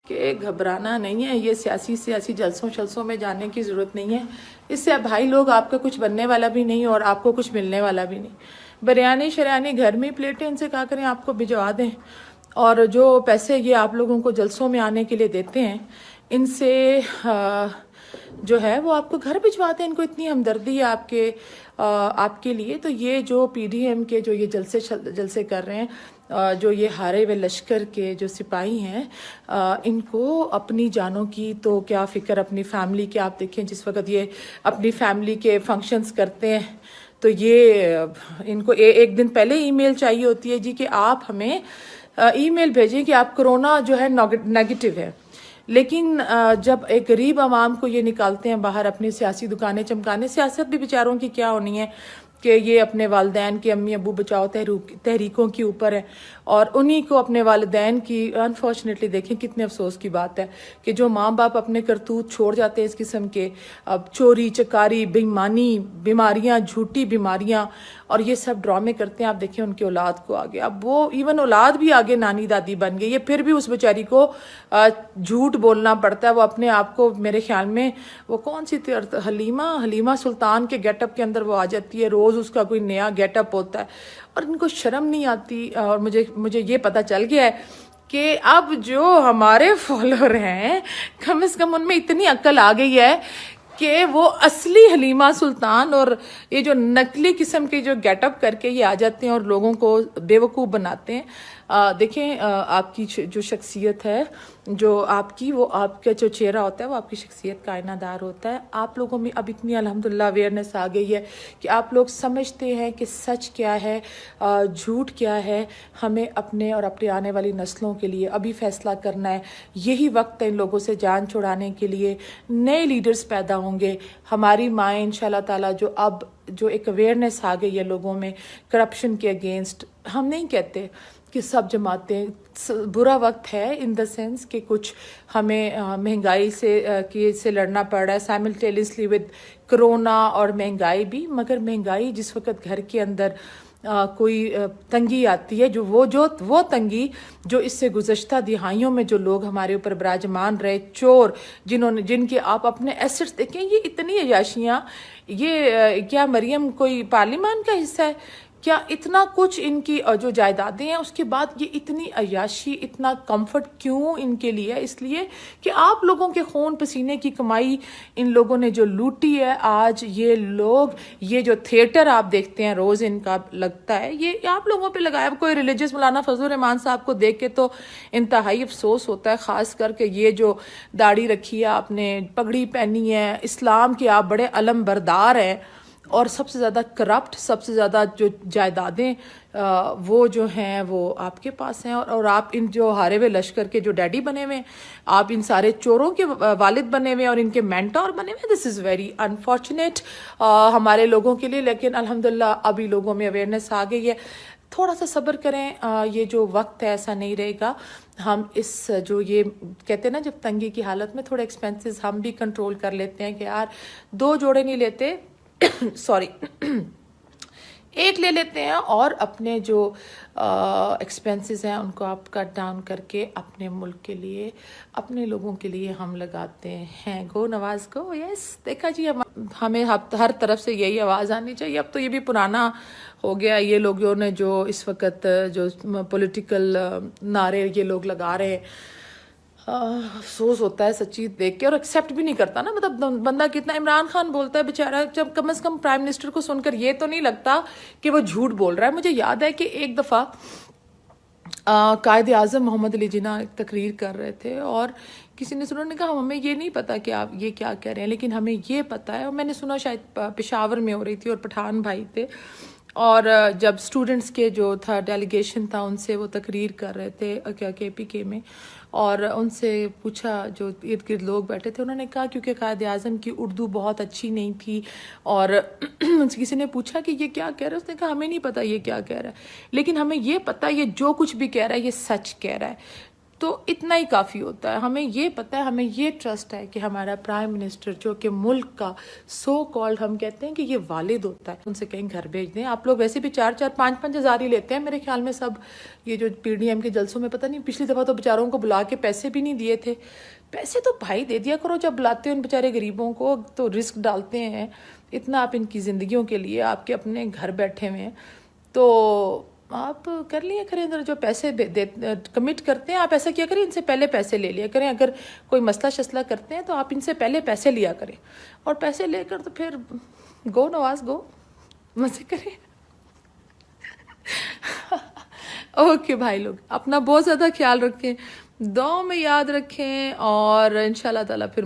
کہ گھبرانا نہیں ہے، یہ سیاسی جلسوں میں جانے کی ضرورت نہیں ہے. اس سے بھائی لوگ آپ کا کچھ بننے والا بھی نہیں اور آپ کو کچھ ملنے والا بھی نہیں. بریانی شریانی گھر میں پلیٹیں ان سے کہا کریں آپ کو بھجوا دیں، اور جو پیسے یہ آپ لوگوں کو جلسوں میں آنے کے لیے دیتے ہیں ان سے جو ہے وہ آپ کو گھر بھجوا دیں. ان کو اتنی ہمدردی ہے آپ کے لیے. تو یہ جو پی ڈی ایم کے جو یہ جلسے کر رہے ہیں، جو یہ ہارے ہوئے لشکر کے جو سپاہی ہیں، ان کو اپنی جانوں کی تو کیا فکر، اپنی فیملی کے. آپ دیکھیں جس وقت یہ اپنی فیملی کے فنکشنز کرتے ہیں تو یہ ان کو ایک دن پہلے ای میل چاہیے ہوتی ہے جی کہ آپ ہمیں ای میل بھیجیں کہ آپ کرونا جو ہے نیگیٹو ہے. لیکن جب ایک غریب عوام کو یہ نکالتے ہیں باہر اپنی سیاسی دکانیں چمکانے، سیاست بھی بیچاروں کی کیا ہونی ہے کہ یہ اپنے والدین کے امی ابو بچاؤ تحریکوں کے اوپر ہے، اور انہی کو اپنے والدین کی انفارچونیٹلی دیکھیں کتنے افسوس کی بات ہے کہ جو ماں باپ اپنے کرتوت چھوڑ جاتے ہیں اس قسم کے، اب چوری چکاری، بےایمانی، بیماریاں، جھوٹی بیماریاں، اور یہ سب ڈرامے کرتے ہیں. آپ دیکھیں ان کی اولاد کو آگے، اب وہ ایون اولاد بھی آگے نانی دادی بن گئی ہے، پھر بھی اس بیچاری کو جھوٹ بولنا پڑتا ہے. وہ اپنے آپ کو میرے خیال میں وہ کون سی تھی حلیمہ سلطان کے گیٹ اپ کے اندر وہ آ جاتی ہے، روز اس کا کوئی نیا گیٹ اپ ہوتا ہے، اور ان کو شرم نہیں آتی. اور مجھے یہ پتہ چل گیا ہے کہ اب جو ہمارے فالوور ہیں کم از کم ان میں اتنی عقل آ گئی ہے کہ وہ اصلی حلیمہ سلطان اور یہ جو نقلی قسم کے جو گیٹ اپ کر کے یہ آ جاتے ہیں اور لوگوں کو بیوقوف بناتے ہیں. دیکھیں آپ کی جو شخصیت ہے، جو آپ کی، وہ آپ کا جو چہرہ ہوتا ہے وہ آپ کی شخصیت کا آئینہ دار ہوتا ہے. آپ لوگوں میں اب اتنی الحمدللہ اویئرنیس آ گئی ہے کہ آپ لوگ سمجھتے ہیں کہ سچ کیا ہے، جھوٹ کیا ہے. ہمیں اپنے اور اپنی آنے والی نسلوں کے لیے ابھی فیصلہ کرنا ہے. یہی وقت ہے ان لوگوں سے جان چھڑانے کے لیے. نئے لیڈرز پیدا ہوں گے. ہماری مائیں انشاءاللہ تعالیٰ جو ایک اویئرنیس آ گئی ہے لوگوں میں کرپشن کے اگینسٹ. ہم نہیں کہتے کہ سب جماعتیں، برا وقت ہے ان دا سینس کہ کچھ ہمیں مہنگائی سے لڑنا پڑ رہا ہے سائملٹینیسلی ود کرونا اور مہنگائی بھی. مگر مہنگائی جس وقت گھر کے اندر کوئی تنگی آتی ہے، وہ تنگی جو اس سے گزشتہ دہائیوں میں جو لوگ ہمارے اوپر براجمان رہے، چور جن کے آپ اپنے ایسٹس دیکھیں، یہ اتنی عیاشیاں، یہ کیا مریم کوئی پارلیمان کا حصہ ہے کیا؟ اتنا کچھ ان کی جو جائیدادیں ہیں، اس کے بعد یہ اتنی عیاشی، اتنا کمفرٹ کیوں ان کے لیے؟ اس لیے کہ آپ لوگوں کے خون پسینے کی کمائی ان لوگوں نے جو لوٹی ہے. آج یہ لوگ، یہ جو تھیٹر آپ دیکھتے ہیں روز ان کا لگتا ہے، یہ آپ لوگوں پہ لگایا. کوئی ریلیجس مولانا فضل الرحمان صاحب کو دیکھ کے تو انتہائی افسوس ہوتا ہے، خاص کر کے یہ جو داڑھی رکھی ہے آپ نے، پگڑی پہنی ہے، اسلام کے آپ بڑے علم بردار ہیں، اور سب سے زیادہ کرپٹ، سب سے زیادہ جو جائیدادیں وہ جو ہیں وہ آپ کے پاس ہیں. اور آپ ان جو ہارے ہوئے لشکر کے جو ڈیڈی بنے ہوئے ہیں، آپ ان سارے چوروں کے والد بنے ہوئے ہیں اور ان کے مینٹور بنے ہوئے ہیں. دس از ویری انفارچونیٹ ہمارے لوگوں کے لیے. لیکن الحمدللہ ابھی لوگوں میں اویئرنیس آ گئی ہے. تھوڑا سا صبر کریں، یہ جو وقت ہے ایسا نہیں رہے گا. ہم اس جو یہ کہتے ہیں نا، جب تنگی کی حالت میں تھوڑے ایکسپینسز ہم بھی کنٹرول کر لیتے ہیں کہ یار 2 جوڑے نہیں لیتے سوری 1 لے لیتے ہیں، اور اپنے جو ایکسپینسز ہیں ان کو آپ کٹ ڈاؤن کر کے اپنے ملک کے لیے، اپنے لوگوں کے لیے ہم لگاتے ہیں. گو نواز گو. یس، دیکھا جی، ہمیں ہر طرف سے یہی آواز آنی چاہیے. اب تو یہ بھی پرانا ہو گیا. یہ لوگوں نے جو اس وقت جو پولیٹیکل نعرے یہ لوگ لگا رہے ہیں، افسوس ہوتا ہے سچی دیکھ کے، اور ایکسیپٹ بھی نہیں کرتا نا. مطلب بندہ کتنا، عمران خان بولتا ہے بیچارہ، جب کم از کم پرائم منسٹر کو سن کر یہ تو نہیں لگتا کہ وہ جھوٹ بول رہا ہے. مجھے یاد ہے کہ ایک دفعہ قائد اعظم محمد علی جناح تقریر کر رہے تھے، اور کسی نے سنا، نے کہا ہمیں یہ نہیں پتا کہ آپ یہ کیا کہہ رہے ہیں، لیکن ہمیں یہ پتا ہے. اور میں نے سنا شاید پشاور میں ہو رہی تھی اور پٹھان بھائی تھے، اور جب اسٹوڈنٹس کے جو تھا ڈیلیگیشن تھا ان سے وہ تقریر کر رہے تھے کے پی کے میں، اور ان سے پوچھا، جو ارد گرد لوگ بیٹھے تھے، انہوں نے کہا کیونکہ قائد اعظم کی اردو بہت اچھی نہیں تھی، اور کسی نے پوچھا کہ یہ کیا کہہ رہا ہے، اس نے کہا ہمیں نہیں پتا یہ کیا کہہ رہا ہے، لیکن ہمیں یہ پتا یہ جو کچھ بھی کہہ رہا ہے یہ سچ کہہ رہا ہے. تو اتنا ہی کافی ہوتا ہے. ہمیں یہ پتہ ہے, ہمیں یہ ٹرسٹ ہے کہ ہمارا پرائم منسٹر جو کہ ملک کا سو کالڈ ہم کہتے ہیں کہ یہ والد ہوتا ہے, ان سے کہیں گھر بھیج دیں. آپ لوگ ویسے بھی 4-5 ہزار ہی لیتے ہیں میرے خیال میں سب. یہ جو پی ڈی ایم کے جلسوں میں پتہ نہیں, پچھلی دفعہ تو بیچاروں کو بلا کے پیسے بھی نہیں دیے تھے. پیسے تو بھائی دے دیا کرو, جب بلاتے ہیں ان بیچارے غریبوں کو تو رسک ڈالتے ہیں اتنا آپ ان کی زندگیوں کے لیے, آپ کے اپنے گھر بیٹھے ہوئے ہیں, تو آپ کر لیا کریں. جو پیسے کمٹ کرتے ہیں آپ ایسا کیا کریں, ان سے پہلے پیسے لے لیا کریں. اگر کوئی مسئلہ شسلہ کرتے ہیں تو آپ ان سے پہلے پیسے لیا کریں, اور پیسے لے کر تو پھر گو نواز گو, مزے کریں. اوکے بھائی لوگ, اپنا بہت زیادہ خیال رکھیں, دعاؤں میں یاد رکھیں, اور انشاءاللہ تعالیٰ پھر